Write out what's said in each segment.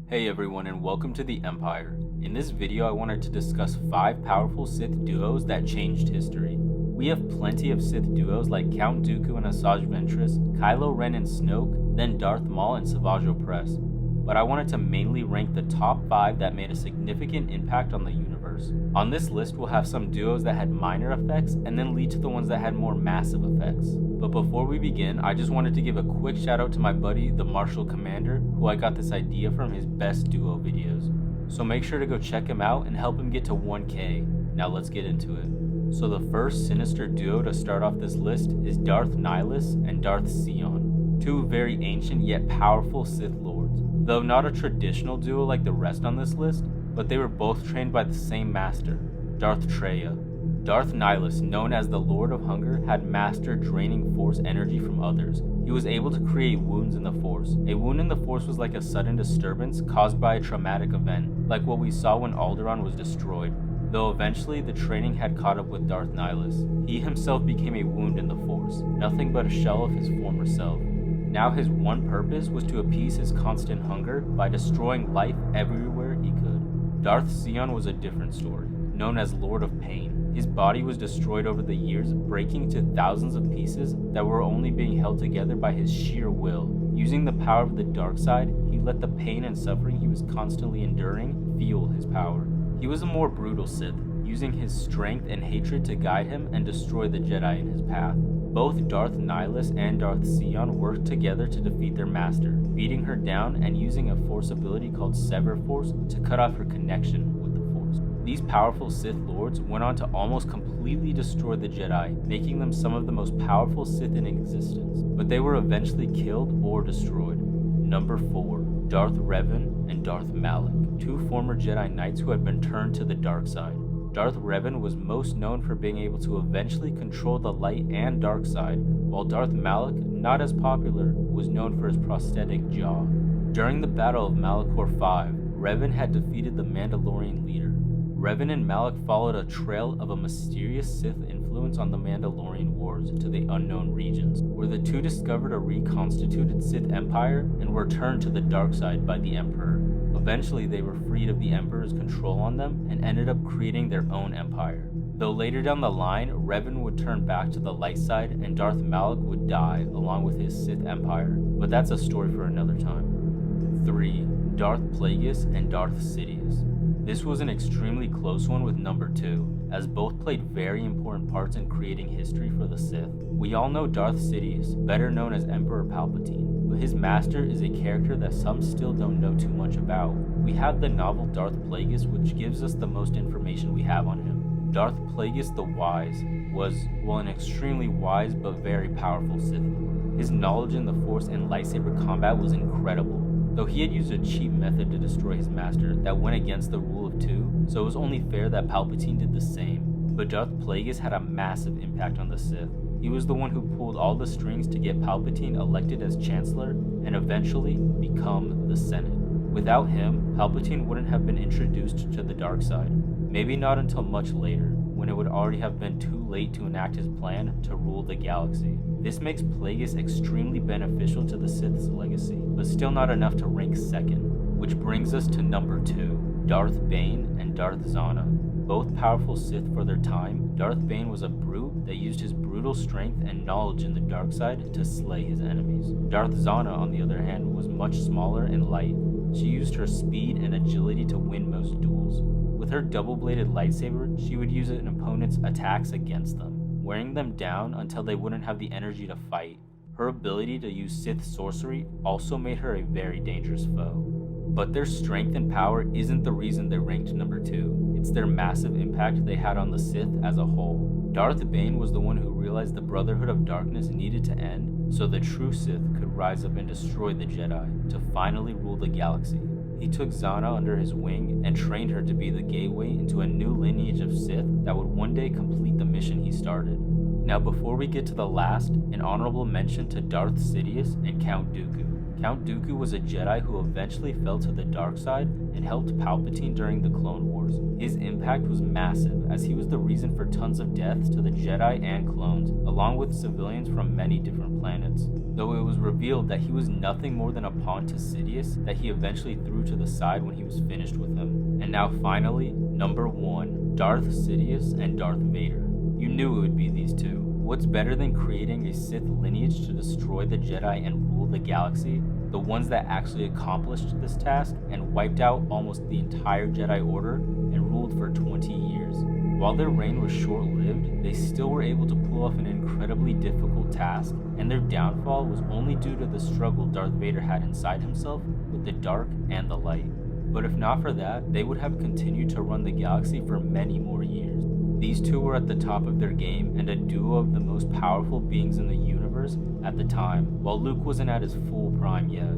Hey everyone, and welcome to the Empire. In this video I wanted to discuss 5 powerful Sith duos that changed history. We have plenty of Sith duos like Count Dooku and Asajj Ventress, Kylo Ren and Snoke, then Darth Maul and Savage Opress. But I wanted to mainly rank the top 5 that made a significant impact on the universe. On this list we'll have some duos that had minor effects and then lead to the ones that had more massive effects. But before we begin, I just wanted to give a quick shout out to my buddy, the Martial Commander, who I got this idea from his best duo videos. So make sure to go check him out and help him get to 1K. Now let's get into it. So the first sinister duo to start off this list is Darth Nihilus and Darth Sion, 2 very ancient yet powerful Sith Lords. Though not a traditional duo like the rest on this list, but they were both trained by the same master, Darth Traya. Darth Nihilus, known as the Lord of Hunger, had mastered draining Force energy from others. He was able to create wounds in the Force. A wound in the Force was like a sudden disturbance caused by a traumatic event, like what we saw when Alderaan was destroyed. Though eventually the training had caught up with Darth Nihilus. He himself became a wound in the Force, nothing but a shell of his former self. Now his one purpose was to appease his constant hunger by destroying life everywhere he could. Darth Sion was a different story, known as Lord of Pain. His body was destroyed over the years, breaking to thousands of pieces that were only being held together by his sheer will. Using the power of the dark side, he let the pain and suffering he was constantly enduring fuel his power. He was a more brutal Sith, using his strength and hatred to guide him and destroy the Jedi in his path. Both Darth Nihilus and Darth Sion worked together to defeat their master, beating her down and using a Force ability called Sever Force to cut off her connection with the Force. These powerful Sith Lords went on to almost completely destroy the Jedi, making them some of the most powerful Sith in existence, but they were eventually killed or destroyed. Number 4. Darth Revan and Darth Malak, 2 former Jedi Knights who had been turned to the dark side. Darth Revan was most known for being able to eventually control the light and dark side, while Darth Malak, not as popular, was known for his prosthetic jaw. During the Battle of Malachor V, Revan had defeated the Mandalorian leader. Revan and Malak followed a trail of a mysterious Sith influence on the Mandalorian Wars to the unknown regions, where the two discovered a reconstituted Sith Empire and were turned to the dark side by the Emperor. Eventually, they were freed of the Emperor's control on them and ended up creating their own empire. Though later down the line, Revan would turn back to the light side and Darth Malak would die along with his Sith Empire, but that's a story for another time. 3. Darth Plagueis and Darth Sidious. This was an extremely close one with number 2, as both played very important parts in creating history for the Sith. We all know Darth Sidious, better known as Emperor Palpatine, but his master is a character that some still don't know too much about. We have the novel Darth Plagueis, which gives us the most information we have on him. Darth Plagueis the Wise was, well, an extremely wise but very powerful Sith Lord. His knowledge in the Force and lightsaber combat was incredible. Though he had used a cheap method to destroy his master that went against the rule of 2, so it was only fair that Palpatine did the same. But Darth Plagueis had a massive impact on the Sith. He was the one who pulled all the strings to get Palpatine elected as Chancellor and eventually become the Senate. Without him, Palpatine wouldn't have been introduced to the dark side. Maybe not until much later, when it would already have been too late to enact his plan to rule the galaxy. This makes Plagueis extremely beneficial to the Sith's legacy, but still not enough to rank second. Which brings us to number 2, Darth Bane and Darth Zana. Both powerful Sith for their time, Darth Bane was a brute that used his brutal strength and knowledge in the dark side to slay his enemies. Darth Zana, on the other hand, was much smaller and light. She used her speed and agility to win most duels. With her double-bladed lightsaber, she would use an opponent's attacks against them, wearing them down until they wouldn't have the energy to fight. Her ability to use Sith sorcery also made her a very dangerous foe. But their strength and power isn't the reason they ranked number 2. It's their massive impact they had on the Sith as a whole. Darth Bane was the one who realized the Brotherhood of Darkness needed to end so the true Sith could rise up and destroy the Jedi to finally rule the galaxy. He took Zana under his wing and trained her to be the gateway into a new lineage of Sith that would one day complete the mission he started. Now before we get to the last, an honorable mention to Darth Sidious and Count Dooku. Count Dooku was a Jedi who eventually fell to the dark side and helped Palpatine during the Clone Wars. His impact was massive, as he was the reason for tons of deaths to the Jedi and clones, along with civilians from many different planets. Though it was revealed that he was nothing more than a pawn to Sidious that he eventually threw to the side when he was finished with him. And now finally, number 1, Darth Sidious and Darth Vader. You knew it would be these two. What's better than creating a Sith lineage to destroy the Jedi and rule the galaxy? The ones that actually accomplished this task and wiped out almost the entire Jedi Order and ruled for 20 years. While their reign was short-lived, they still were able to pull off an incredibly difficult task, and their downfall was only due to the struggle Darth Vader had inside himself with the dark and the light. But if not for that, they would have continued to run the galaxy for many more years. These two were at the top of their game and a duo of the most powerful beings in the universe at the time, while Luke wasn't at his full prime yet.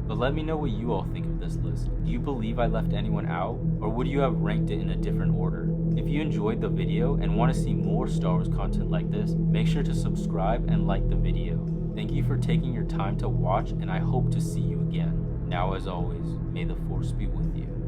But let me know what you all think of this list. Do you believe I left anyone out, or would you have ranked it in a different order? If you enjoyed the video and want to see more Star Wars content like this, make sure to subscribe and like the video. Thank you for taking your time to watch, and I hope to see you again. Now as always, may the Force be with you.